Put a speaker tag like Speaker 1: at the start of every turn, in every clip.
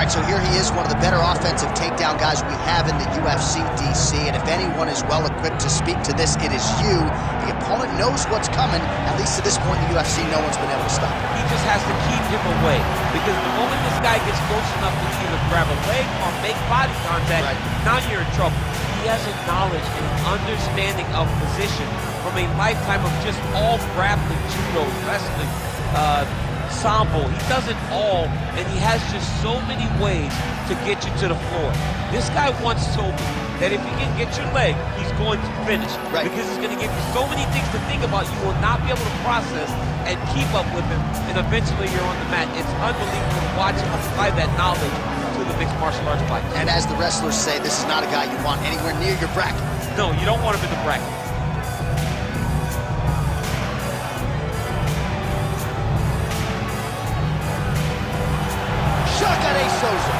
Speaker 1: All right, so here he is, one of the better offensive takedown guys we have in the UFC, DC, and if anyone is well-equipped to speak to this, it is you. The opponent knows what's coming. At least to this point in the UFC, no one's been able to stop him.
Speaker 2: He just has to keep him away, because the moment this guy gets close enough to either grab a leg or make body contact, now you're in trouble. He has a knowledge and an understanding of position from a lifetime of just all grappling, judo, wrestling, sambo. He does it all, and he has just so many ways to get you to the floor. This guy once told me that if he can get your leg, he's going to finish. Because he's going to give you so many things to think about, you will not be able to process and keep up with him, and eventually you're on the mat. It's unbelievable to watch him apply that knowledge to the mixed martial arts fight.
Speaker 1: And as the wrestlers say, this is not a guy you want anywhere near your bracket.
Speaker 2: No, you don't want him in the bracket.
Speaker 1: Jacaré Sosa,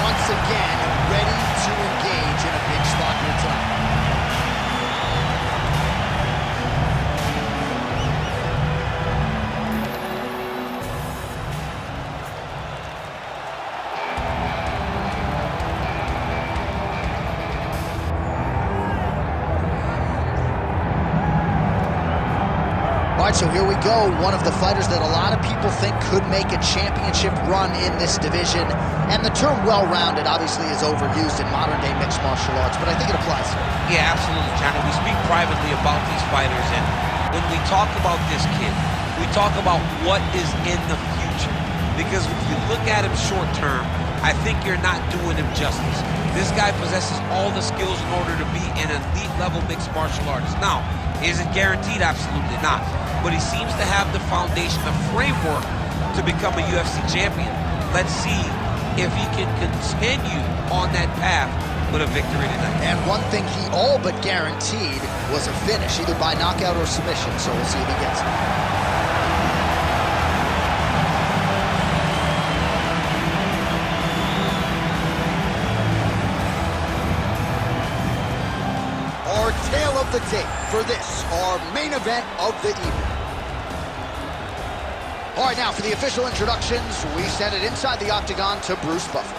Speaker 1: once again, ready to engage in a big spot here tonight. All right, so here we go. One of the fighters that a lot of people think could make a championship run in this division. And the term well-rounded obviously is overused in modern-day mixed martial arts, but I think it applies here.
Speaker 2: Yeah, absolutely, Johnny. We speak privately about these fighters, and when we talk about this kid, we talk about what is in the future. Because if you look at him short-term, I think you're not doing him justice. This guy possesses all the skills in order to be an elite-level mixed martial artist. Now, is it guaranteed? Absolutely not. But he seems to have the foundation, the framework to become a UFC champion. Let's see if he can continue on that path with a victory tonight.
Speaker 1: And one thing he all but guaranteed was a finish, either by knockout or submission, so we'll see if he gets it. Our tale of the tape for this, our main event of the evening. All right, now for the official introductions, we send it inside the octagon to Bruce Buffer.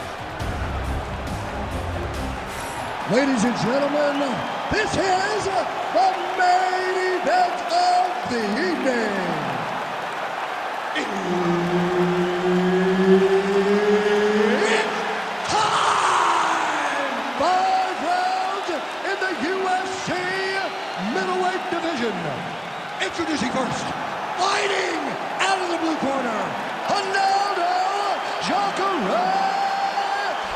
Speaker 3: Ladies and gentlemen, this is the main event of the evening. It's time! 5 rounds in the UFC middleweight division. Introducing first, fighting out of the blue corner, Jacareé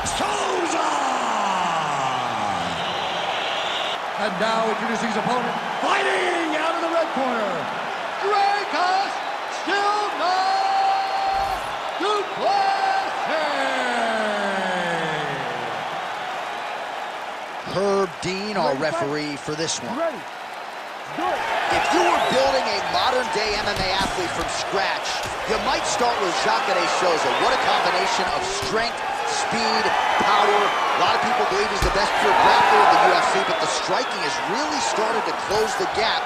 Speaker 3: So우자. And now introducing his opponent, fighting out of the red corner, Dricus
Speaker 1: Herb Dean, our referee for this one. If you were building a modern-day MMA athlete from scratch, you might start with Jacaré So우za. What a combination of strength, speed, power. A lot of people believe he's the best pure grappler in the UFC, but the striking has really started to close the gap.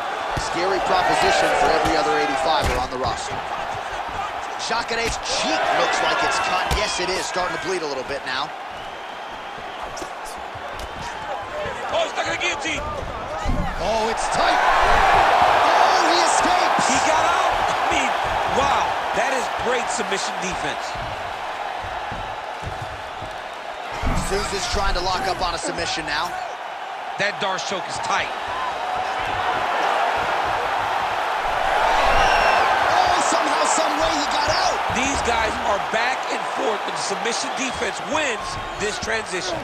Speaker 1: Scary proposition for every other 85er on the roster. Jacaré's cheek looks like it's cut. Yes, it is. Starting to bleed a little bit now.
Speaker 2: Oh, he's not gonna guillotine.
Speaker 1: Oh, it's tight. Oh, he escapes.
Speaker 2: He got out. I mean, wow. That is great submission defense.
Speaker 1: Souza's trying to lock up on a submission now.
Speaker 2: That Darce choke is tight.
Speaker 1: Oh, somehow, some way he got out.
Speaker 2: These guys are back and forth, but the submission defense wins this transition.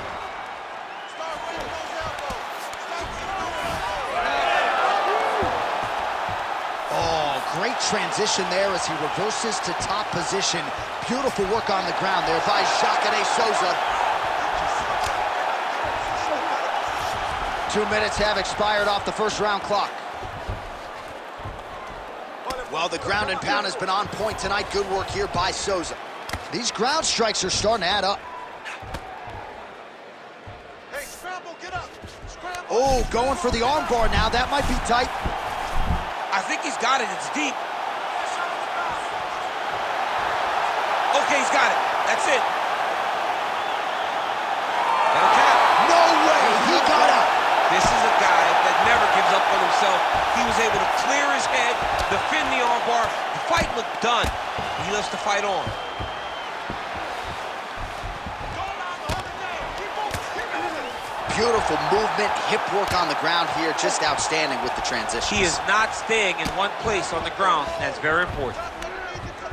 Speaker 1: Great transition there as he reverses to top position. Beautiful work on the ground there by Jacaré So우za. 2 minutes have expired off the first round clock. Well, the ground and pound has been on point tonight. Good work here by So우za. These ground strikes are starting to add up.
Speaker 4: Hey, scramble, get up. Scramble.
Speaker 1: Oh, going for the arm bar now. That might be tight.
Speaker 2: I think he's got it. It's deep. Okay, he's got it. That's it. able to clear his head, defend the armbar. The fight looked done. He lets the fight on.
Speaker 1: Beautiful movement, hip work on the ground here, just outstanding with the transition.
Speaker 2: He is not staying in one place on the ground, and that's very important.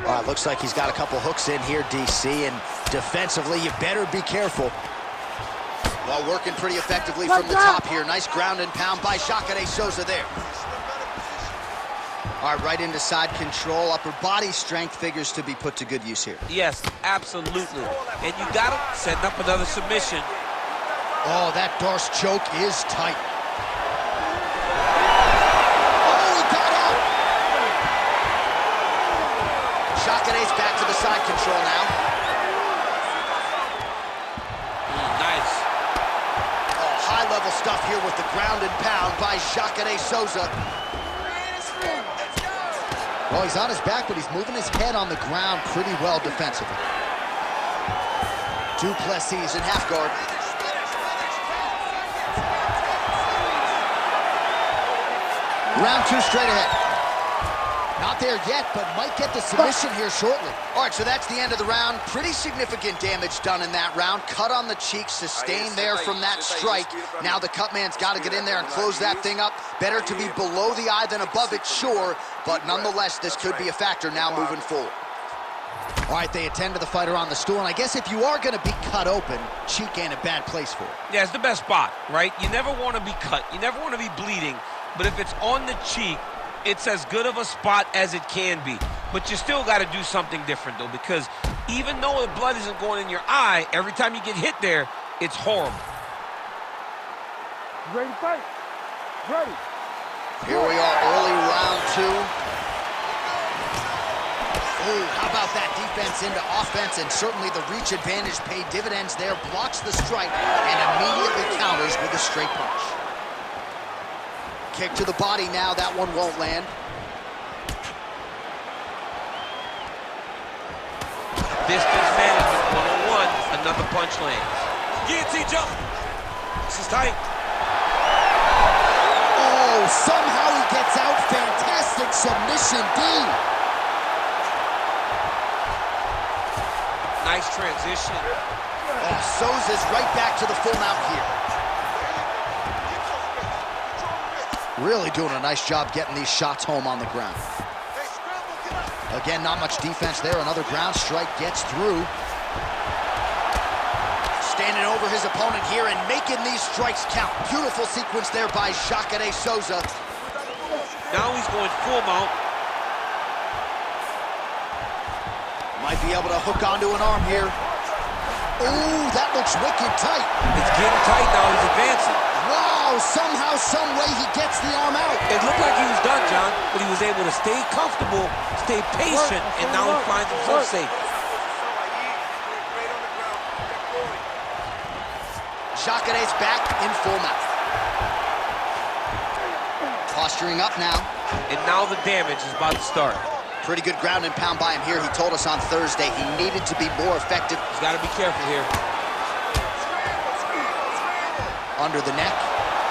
Speaker 1: All right, looks like he's got a couple hooks in here, DC, and defensively, you better be careful. Well, working pretty effectively from the top here. Nice ground and pound by Jacare's Sosa there. All right, right into side control. Upper body strength figures to be put to good use here.
Speaker 2: Yes, absolutely. And you got him setting up another submission.
Speaker 1: Oh, that Darce choke is tight. Oh, he got up! Jacare's back to the side control now.
Speaker 2: Nice.
Speaker 1: Oh, high-level stuff here with the ground and pound by Jacare Sosa. Well, he's on his back, but he's moving his head on the ground pretty well defensively. Duplessis in half guard. Round two straight ahead. Not there yet, but might get the submission here shortly. All right, so that's the end of the round. Pretty significant damage done in that round. Cut on the cheek, sustained there from that strike. Now the cut man's got to get in there and close that thing up. Better to be below the eye than above it, sure, but nonetheless, this could be a factor now moving forward. All right, they attend to the fighter on the stool, and I guess if you are going to be cut open, cheek ain't a bad place for it.
Speaker 2: Yeah, it's the best spot, right? You never want to be cut. You never want to be bleeding. But if it's on the cheek, it's as good of a spot as it can be. But you still got to do something different, though, because even though the blood isn't going in your eye, every time you get hit there, it's horrible.
Speaker 3: Ready to fight? Ready.
Speaker 1: Here we are, early round two. Ooh, how about that defense into offense, and certainly the reach advantage paid dividends there, blocks the strike, and immediately counters with a straight punch. Kick to the body now, that one won't land.
Speaker 2: Distance management 101, another punch lands. Guillotine jump. This is tight.
Speaker 1: Oh, somehow he gets out. Fantastic submission, D.
Speaker 2: Nice transition.
Speaker 1: Oh, Souza's right back to the full mount here. Really doing a nice job getting these shots home on the ground. Again, not much defense there. Another ground strike gets through. Standing over his opponent here and making these strikes count. Beautiful sequence there by Jacare Sosa.
Speaker 2: Now he's going full mount.
Speaker 1: Might be able to hook onto an arm here. Ooh, that looks wicked tight.
Speaker 2: It's getting tight now. He's advancing.
Speaker 1: Wow, somehow, some way he gets the arm out.
Speaker 2: It looked like he was done, John, but he was able to stay comfortable, stay patient, and now he finds himself safe.
Speaker 1: Jacare's back in full mount. Posturing up now.
Speaker 2: And now the damage is about to start.
Speaker 1: Pretty good ground and pound by him here. He told us on Thursday he needed to be more effective.
Speaker 2: He's got to be careful here.
Speaker 1: Under the neck.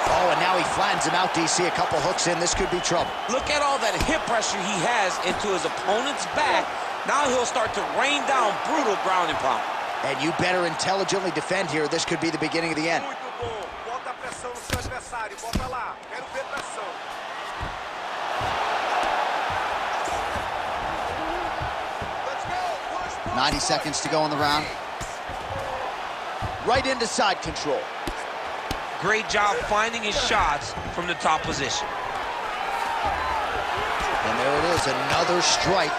Speaker 1: Oh, and now he flattens him out, DC. A couple hooks in. This could be trouble.
Speaker 2: Look at all that hip pressure he has into his opponent's back. Now he'll start to rain down brutal ground and pound.
Speaker 1: And you better intelligently defend here. This could be the beginning of the end.
Speaker 4: Bota a pressão no seu adversário. Bota lá. Quero ver pressão.
Speaker 1: 90 seconds to go in the round. Right into side control.
Speaker 2: Great job finding his shots from the top position.
Speaker 1: And there it is, another strike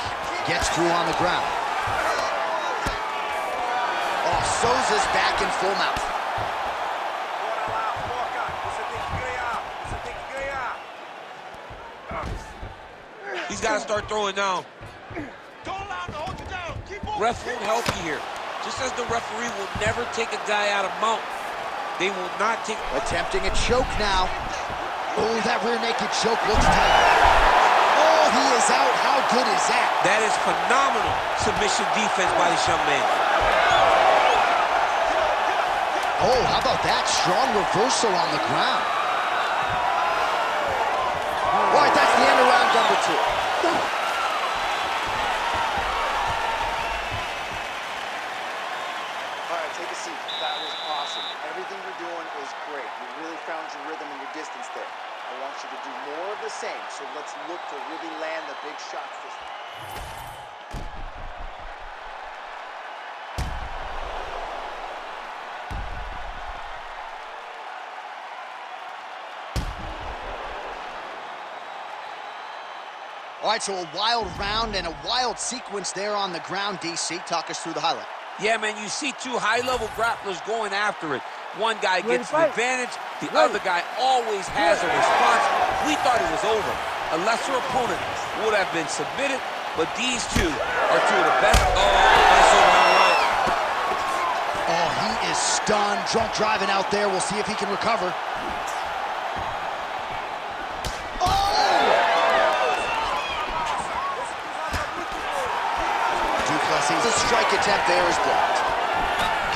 Speaker 1: gets through on the ground. Oh, Souza's back in full mount.
Speaker 4: Bora lá, foca. Você tem que ganhar. Você tem que ganhar.
Speaker 2: He's got to start throwing down.
Speaker 4: Don't allow him to hold you down. Keep on.
Speaker 2: Ref won't help you here. Just as the referee will never take a guy out of mount, they will not take...
Speaker 1: Attempting a choke now. Oh, that rear naked choke looks tight. Oh, he is out. How good is that?
Speaker 2: That is phenomenal submission defense by this young man.
Speaker 1: Oh, how about that? Strong reversal on the ground. All right, that's the end of round number 2.
Speaker 5: All right, take a seat. That was awesome. Everything you're doing is great. You really found your rhythm and your distance there. I want you to do more of the same, so let's look to really land the big shots this time.
Speaker 1: All right, so a wild round and a wild sequence there on the ground, DC. Talk us through the highlight.
Speaker 2: Yeah, man, you see two high-level grapplers going after it. One guy gets the advantage, the other guy always has a response. We thought it was over. A lesser opponent would have been submitted, but these two are two of the best. Oh, nice overhand right.
Speaker 1: Oh, he is stunned. Drunk driving out there. We'll see if he can recover. The strike attempt there is blocked.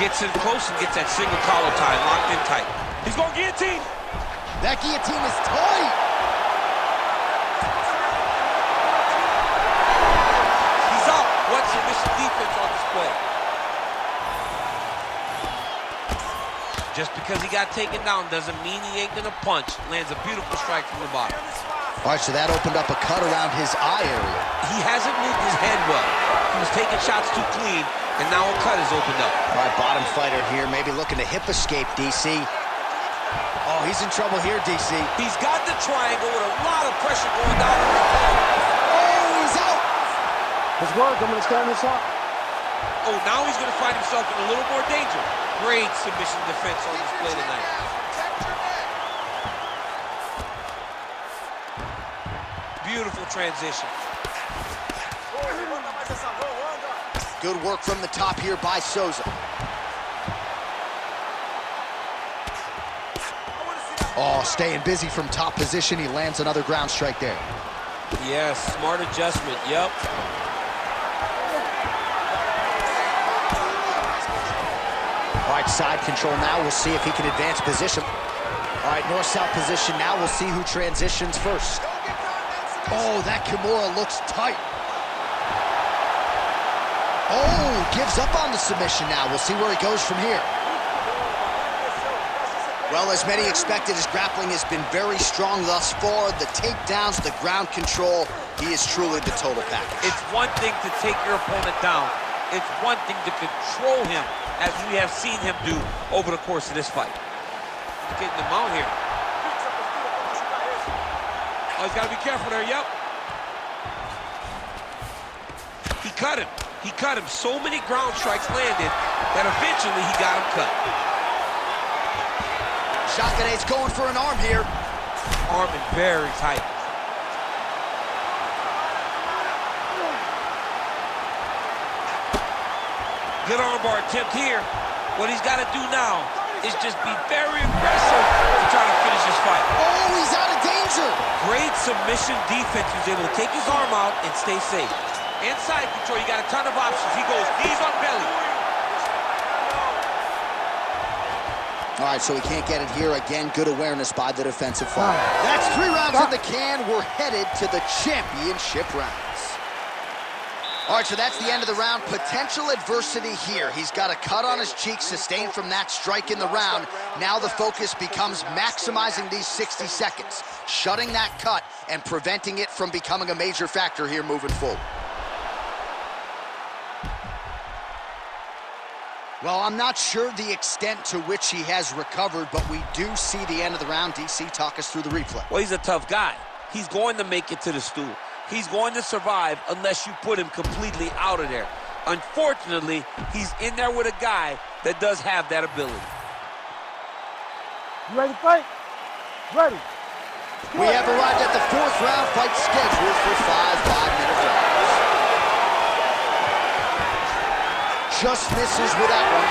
Speaker 2: Gets in close and gets that single collar tie locked in tight. He's going guillotine.
Speaker 1: That guillotine is tight.
Speaker 2: He's out. What submission defense on display. Just because he got taken down doesn't mean he ain't gonna punch. Lands a beautiful strike from the bottom.
Speaker 1: All right, so that opened up a cut around his eye area.
Speaker 2: He hasn't moved his head well. He was taking shots too clean, and now a cut has opened up.
Speaker 1: All right, bottom fighter here, maybe looking to hip escape, DC. Oh, he's in trouble here, DC.
Speaker 2: He's got the triangle with a lot of pressure going down on the opponent.
Speaker 1: Oh, he's out.
Speaker 3: Let's work. I'm going to stand this up.
Speaker 2: Oh, now he's going to find himself in a little more danger. Great submission defense on display tonight. Beautiful transition.
Speaker 1: Good work from the top here by Sosa. Oh, staying busy from top position. He lands another ground strike there.
Speaker 2: Yes, smart adjustment. Yep.
Speaker 1: All right, side control now. We'll see if he can advance position. All right, north-south position now. We'll see who transitions first. Oh, that Kimura looks tight. Oh, gives up on the submission now. We'll see where he goes from here. Well, as many expected, his grappling has been very strong thus far. The takedowns, the ground control, he is truly the total package.
Speaker 2: It's one thing to take your opponent down. It's one thing to control him, as we have seen him do over the course of this fight. He's getting the mount here. Oh, he's got to be careful there, yep. He cut him. He cut him. So many ground strikes landed that eventually he got him cut.
Speaker 1: Jacare's going for an arm here.
Speaker 2: Arming very tight. Good armbar attempt here. What he's got to do now is just be very aggressive to try to finish this fight.
Speaker 1: Oh, he's out of danger.
Speaker 2: Great submission defense. He was able to take his arm out and stay safe. Inside control, you got a ton of options. He goes knees on belly.
Speaker 1: All right, so he can't get it here. Again, good awareness by the defensive fighter. That's 3 rounds in the can. We're headed to the championship rounds. All right, so that's the end of the round. Potential adversity here. He's got a cut on his cheek sustained from that strike in the round. Now the focus becomes maximizing these 60 seconds, shutting that cut and preventing it from becoming a major factor here moving forward. Well, I'm not sure the extent to which he has recovered, but we do see the end of the round. DC, talk us through the replay.
Speaker 2: Well, he's a tough guy. He's going to make it to the stool. He's going to survive unless you put him completely out of there. Unfortunately, he's in there with a guy that does have that ability.
Speaker 3: You ready to fight? Ready.
Speaker 1: We have arrived at the 4th round fight scheduled for 5 5-minute rounds. Just misses with that one.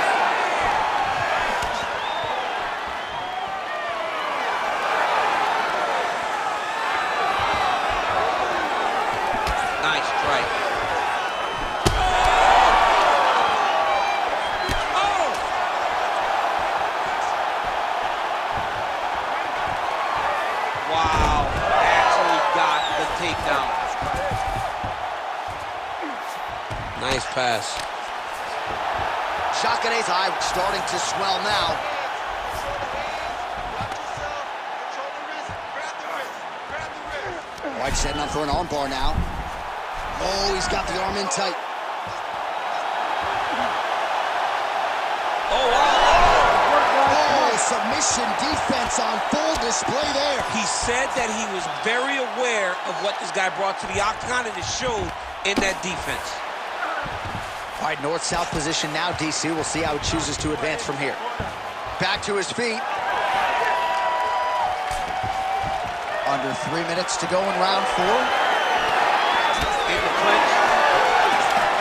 Speaker 2: Nice strike. Oh! Wow, actually got the down. Nice pass.
Speaker 1: Jacare's eye starting to swell now. White setting up for an armbar now. Oh, he's got the arm in tight.
Speaker 2: Oh, wow.
Speaker 1: Oh, submission defense on full display there.
Speaker 2: He said that he was very aware of what this guy brought to the octagon, and it showed in that defense.
Speaker 1: All right, north-south position now, DC. We'll see how he chooses to advance from here. Back to his feet. Under 3 minutes to go in round 4.
Speaker 2: In the clinch.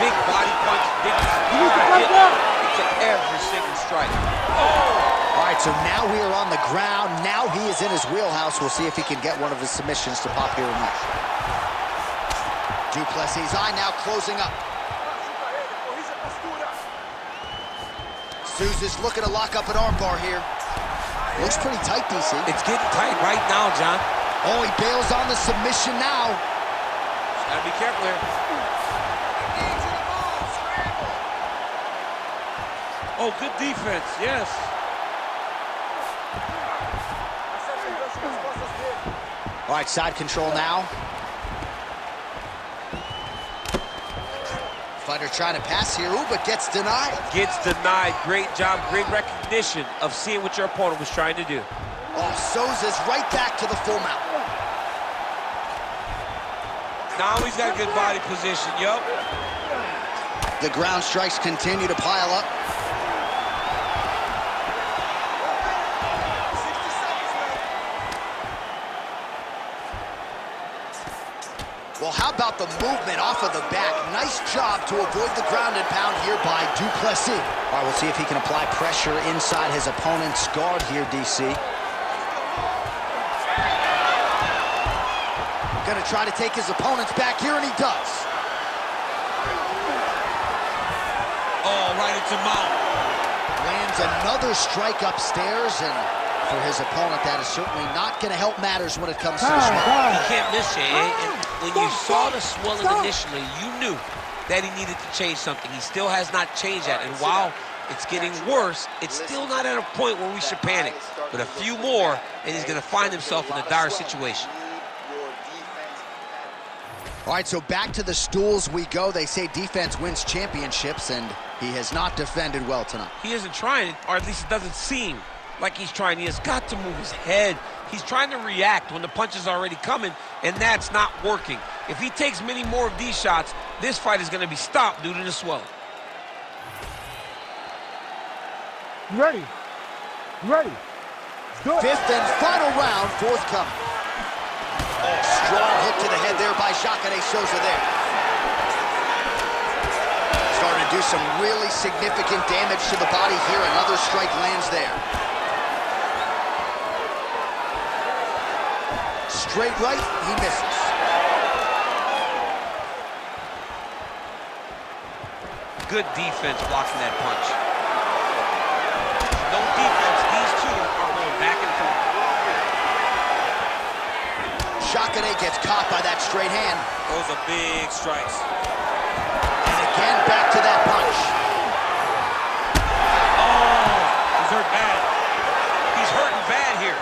Speaker 2: Big body punch. Big hit. He took every single strike. Oh!
Speaker 1: All right, so now we are on the ground. Now he is in his wheelhouse. We'll see if he can get one of his submissions to pop here or not. Duplessis' eye now closing up. Souza's looking to lock up an armbar here. Looks pretty tight, DC.
Speaker 2: It's getting tight right now, John.
Speaker 1: Oh, he bails on the submission now.
Speaker 2: Gotta be careful here. Oh, good defense, yes.
Speaker 1: All right, side control now. Fighter trying to pass here, ooh, but gets denied.
Speaker 2: Gets denied. Great job, great recognition of seeing what your opponent was trying to do.
Speaker 1: Oh, Souza's right back to the full mount.
Speaker 2: Now he's got a good body position, yup.
Speaker 1: The ground strikes continue to pile up. Well, how about the movement off of the back? Nice job to avoid the ground and pound here by Duplessis. All right, we'll see if he can apply pressure inside his opponent's guard here, DC. Gonna try to take his opponents back here, and he does.
Speaker 2: Oh, right into mount.
Speaker 1: Lands another strike upstairs, and for his opponent, that is certainly not gonna help matters when it comes to the swelling.
Speaker 2: He can't miss you, eh? And when you saw the swelling initially, you knew that he needed to change something. He still has not changed that, and while it's getting worse, it's still not at a point where we should panic. But a few more, and he's gonna find himself in a dire situation.
Speaker 1: All right, so back to the stools we go. They say defense wins championships, and he has not defended well tonight.
Speaker 2: He isn't trying, or at least it doesn't seem like he's trying. He has got to move his head. He's trying to react when the punch is already coming, and that's not working. If he takes many more of these shots, this fight is going to be stopped due to the swelling.
Speaker 3: Ready. Ready. Good.
Speaker 1: Fifth and final round, forthcoming. Oh, strong hook to the head there by Jacare's Sosa there. Starting to do some really significant damage to the body here. Another strike lands there. Straight right, he misses.
Speaker 2: Good defense blocking that punch. No defense, these two are going back and forth.
Speaker 1: Jacare gets caught by that straight hand.
Speaker 2: Those are big strikes.
Speaker 1: And again, back to that punch.
Speaker 2: Oh, he's hurt bad. He's hurting bad here.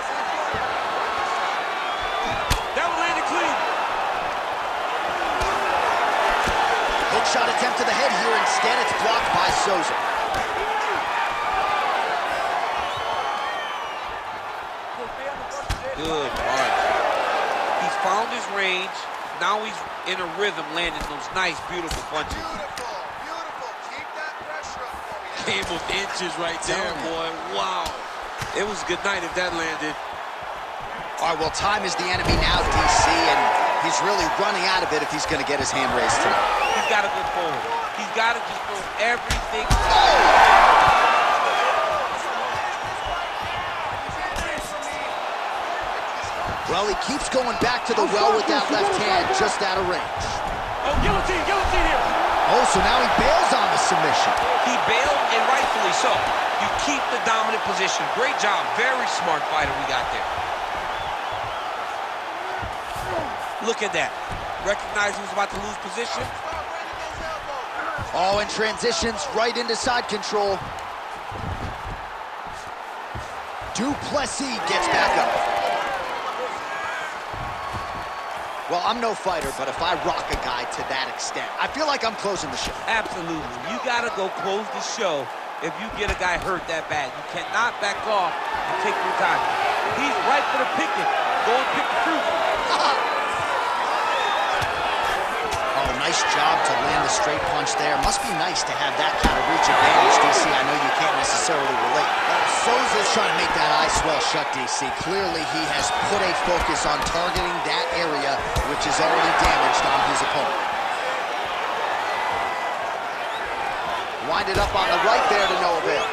Speaker 2: That one landed clean.
Speaker 1: Hook shot attempt to the head here. Instead, it's blocked by Sosa.
Speaker 2: Good punch. He's found his range. Now he's in a rhythm, landing those nice, beautiful punches.
Speaker 5: Beautiful, beautiful. Keep that pressure up for me.
Speaker 2: Came with inches right there, boy. Wow. It was a good night if that landed.
Speaker 1: All right, well, time is the enemy now, DC, and he's really running out of it if he's going to get his hand raised tonight.
Speaker 2: He's got to go forward. He's got to just throw everything.
Speaker 1: Well, he keeps going back to the well with that left hand, just out of range.
Speaker 2: Oh, guillotine here.
Speaker 1: Oh, so now he bails on the submission.
Speaker 2: He bailed, and rightfully so. You keep the dominant position. Great job. Very smart fighter we got there. Look at that. recognized he was about to lose position.
Speaker 1: Oh, and transitions right into side control. Duplessis gets back up. Well, I'm no fighter, but if I rock a guy to that extent, I feel like I'm closing the show.
Speaker 2: Absolutely. You gotta go close the show if you get a guy hurt that bad. You cannot back off and take your time. He's right for the picking. Go and pick the fruit.
Speaker 1: Oh, nice job to land the straight punch there. Must be nice to have that kind of reach advantage, DC. I know you can't necessarily relate. Souza's trying to make that eye swell shut, DC. Clearly, he has put a focus on targeting that area, which is already damaged on his opponent. Winded up on the right there to no avail.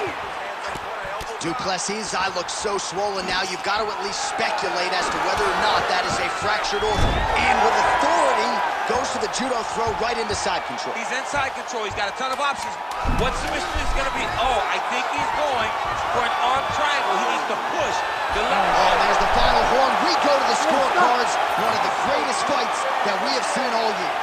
Speaker 1: Duplessis' eye looks so swollen now, you've got to at least speculate as to whether or not that is a fractured organ. And with authority, goes to the judo throw right into side control.
Speaker 2: He's in side control. He's got a ton of options. What submission is going to be? Oh, I think he's going for an arm triangle. He needs to push the left.
Speaker 1: Oh, there's the final horn. We go to the scorecards. One of the greatest fights that we have seen all year.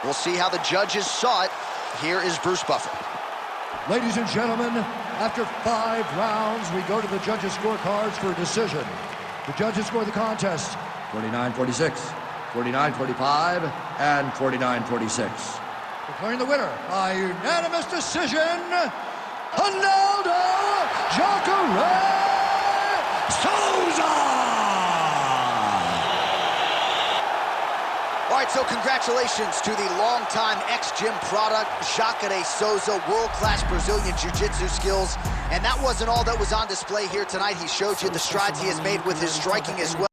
Speaker 1: We'll see how the judges saw it. Here is Bruce Buffer.
Speaker 3: Ladies and gentlemen, after 5 rounds, we go to the judges' scorecards for a decision. The judges score the contest 49-46, 49-45, and 49-46. Declaring the winner by unanimous decision, Ronaldo Jacaray Sosa!
Speaker 1: All right, so congratulations to the longtime ex-gym product, Jacare's Souza, world-class Brazilian jiu-jitsu skills. And that wasn't all that was on display here tonight. He showed you the strides he has made with his striking as well.